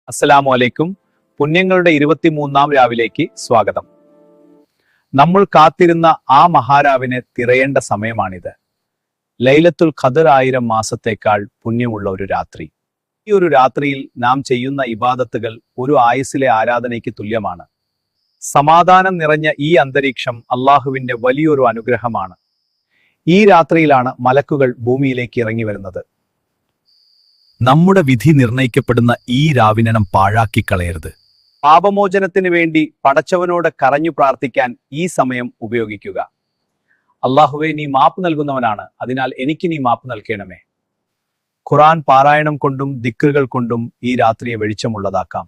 അസ്സലാമു അലൈക്കും. പുണ്യങ്ങളുടെ 23-ാം രാവിലേക്ക് സ്വാഗതം. നമ്മൾ കാത്തിരുന്ന ആ മഹാരാവിനെ തിരയേണ്ട സമയമാണിത്. ലൈലത്തുൽ ഖദർ 1000 മാസത്തേക്കാൾ പുണ്യമുള്ള ഒരു രാത്രി. ഈ ഒരു രാത്രിയിൽ നാം ചെയ്യുന്ന ഇബാദത്തുകൾ ഒരു ആയുസ്സിലെ ആരാധനയ്ക്ക് തുല്യമാണ്. സമാധാനം നിറഞ്ഞ ഈ അന്തരീക്ഷം അള്ളാഹുവിന്റെ വലിയൊരു അനുഗ്രഹമാണ്. ഈ രാത്രിയിലാണ് മലക്കുകൾ ഭൂമിയിലേക്ക് ഇറങ്ങി വരുന്നത്. നമ്മുടെ വിധി നിർണയിക്കപ്പെടുന്ന ഈ രാവിനെ നാം പാഴാക്കിക്കളയരുത്. പാപമോചനത്തിന് വേണ്ടി പടച്ചവനോട് കരഞ്ഞു പ്രാർത്ഥിക്കാൻ ഈ സമയം ഉപയോഗിക്കുക. അള്ളാഹുവെ, നീ മാപ്പ് നൽകുന്നവനാണ്, അതിനാൽ എനിക്ക് നീ മാപ്പ് നൽകണമേ. ഖുർആൻ പാരായണം കൊണ്ടും ദിക്റുകൾ കൊണ്ടും ഈ രാത്രിയെ വെളിച്ചമുള്ളതാക്കാം.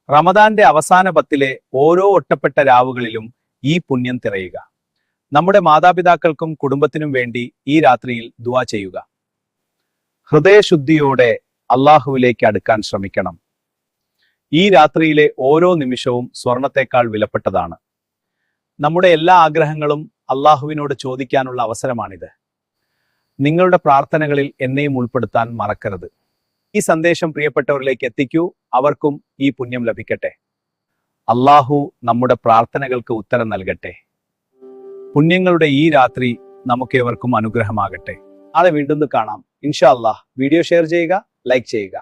റമദാന്റെ അവസാന 10-ലെ ഓരോ ഒറ്റപ്പെട്ട രാവുകളിലും ഈ പുണ്യം തിരയുക. നമ്മുടെ മാതാപിതാക്കൾക്കും കുടുംബത്തിനും വേണ്ടി ഈ രാത്രിയിൽ ദുആ ചെയ്യുക. ഹൃദയശുദ്ധിയോടെ അള്ളാഹുവിലേക്ക് അടുക്കാൻ ശ്രമിക്കണം. ഈ രാത്രിയിലെ ഓരോ നിമിഷവും സ്വർണത്തെക്കാൾ വിലപ്പെട്ടതാണ്. നമ്മുടെ എല്ലാ ആഗ്രഹങ്ങളും അള്ളാഹുവിനോട് ചോദിക്കാനുള്ള അവസരമാണിത്. നിങ്ങളുടെ പ്രാർത്ഥനകളിൽ എന്നെയും ഉൾപ്പെടുത്താൻ മറക്കരുത്. ഈ സന്ദേശം പ്രിയപ്പെട്ടവരിലേക്ക് എത്തിക്കൂ, അവർക്കും ഈ പുണ്യം ലഭിക്കട്ടെ. അള്ളാഹു നമ്മുടെ പ്രാർത്ഥനകൾക്ക് ഉത്തരം നൽകട്ടെ. പുണ്യങ്ങളുടെ ഈ രാത്രി നമുക്കേവർക്കും അനുഗ്രഹമാകട്ടെ. നാളെ വീണ്ടും കാണാം. ഇൻഷാ അല്ലാഹ്. വീഡിയോ ഷെയർ ചെയ്യുക, ലൈക്ക് ചെയ്യുക.